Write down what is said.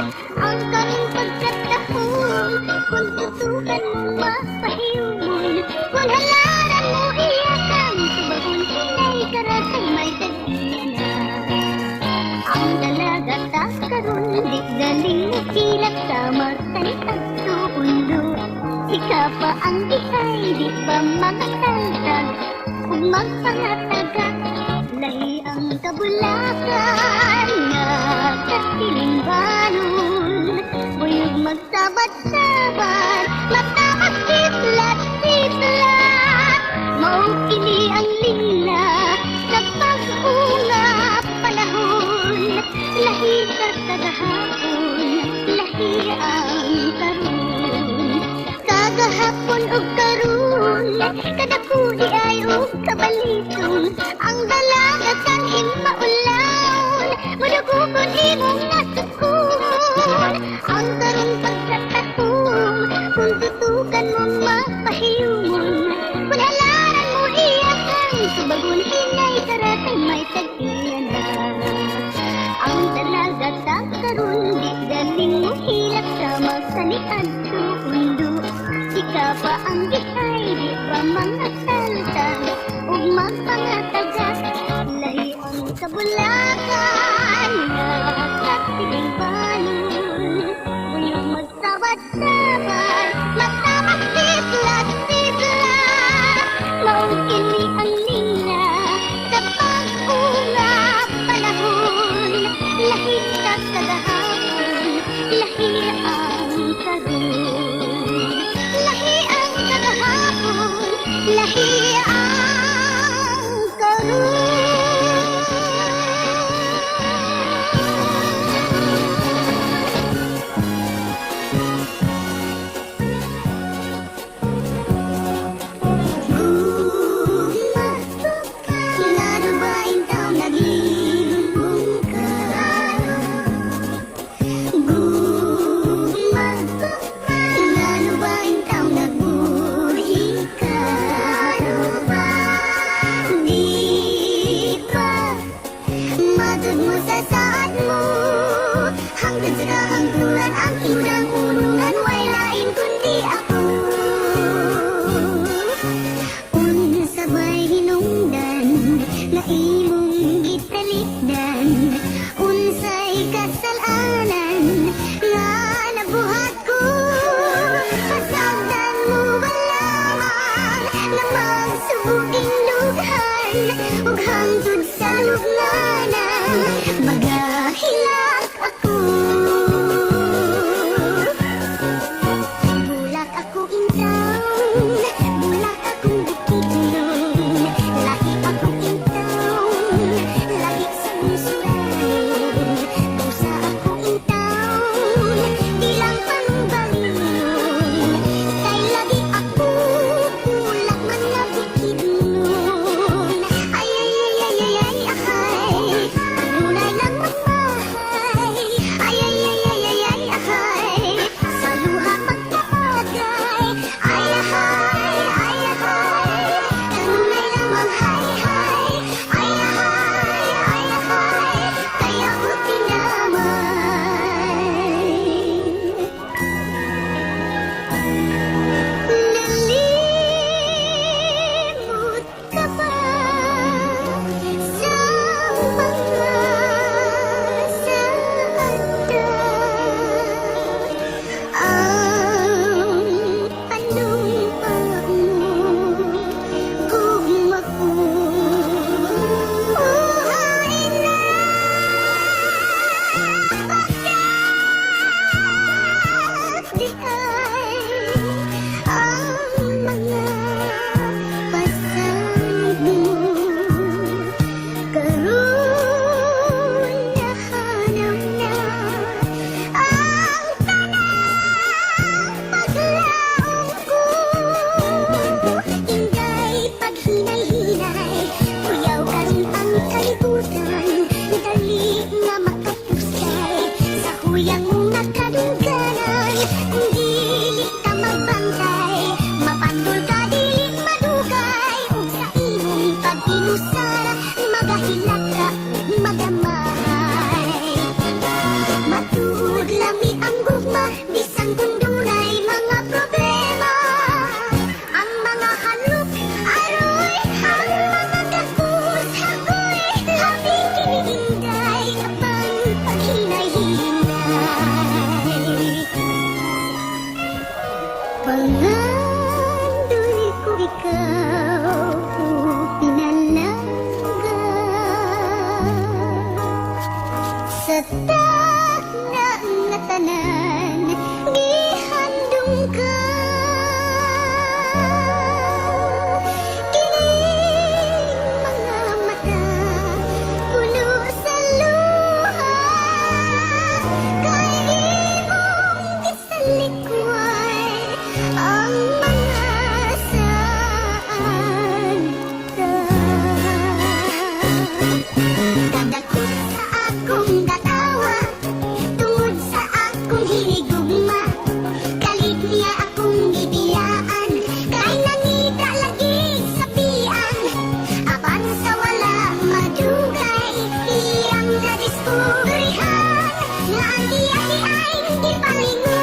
Ang kaming pagkatahon, kung tutukan mo mapahiyon, kung halaran mo iyakan, subagong sinay karatay may tagdiyan na. Ang dalaga takaroon, di galing hilak sa magtalitag tuundo. Ika pa ang bihay, di pa makataltag, kung magpangatagak, lahi ang kabulakan nga kasiling balon. Buyog magsabat-sabat, mata magsiplat-siplat, maukili ang lina sa pag-unga panahon. Lahi sa kagahapon, lahi ang karon. Kagahapon o karon, kadakudi ay o kabaliton. Ang dalaga kan imaulaon, madugukon imong nasukon. Ang karon pagkatahon, kung tutukan mo mapahiyon, kung halaran mo iyakan, subagon hinay karatay may tagdiyan na. Ang dalaga takaroon, di galing mo hilak sa magsalian tuundo. Ika pa ang gihay, di pa mga saltag, ug magpangatagas, lahi ang kabulakan nga kasiling balon. Buyog magsabat-sabat, mata magsiplat-siplat, maukili ang lina sa pag-unga panahon. Lahi sa kagahapon, lahi ang karon. Lahi ang kagahapon, lahi ang karon. Lalo ba ang taong naglilibong ka? Lalo ba ang taong nagbuhi ka? Di pa matod mo sa saad mo, hanggang sa kahangturan ang unang unungan, way lain kundi ako. Unsabay hinungdan na imong gitalikdan, unsay kasalanan nga nabuhat ko. Pasagdan mo ba lamang na magsubuking lughan, ug hangtod sa lugnanan magahilak ako. Bulak ako intawon, bulak akong bukidnon, lahi akong intawon, lahi sa musuran. Pusa ako intawon, bilang pangbalinon, kay lagi ako bulak man na bukidnon. Ay ay ay ay ay ay ahay, kanunay lang magmahay. Ay ay ay ay ay ay ahay, sa luha magpapagay. Ay ahay, kanunay lang maghay-hay. Ay ahay, kaya ko tinamay. Nalimot ka ba sa mga saada? Ang panumpa mo, gugma ko, buhay na di ay ang mga pasanig mo. Karoon nahanap na ang tanang paglaong ko. Ingay paghinay-hinay, kuyaw karon ang kalibutan, dali nga makapusay sa huyang mga kadungganan. Kung dili ka magbantay, mapandol ka dili madugay, ug sa imong pag-inusara magahilak ka magamay. Matuod lang hinigugma. Kalit niya akong gibiyaan, kay nangita lagi sa pian. Apan sa wala madugay, iyang nadiskubrihan nga ang iya ay gipalingon.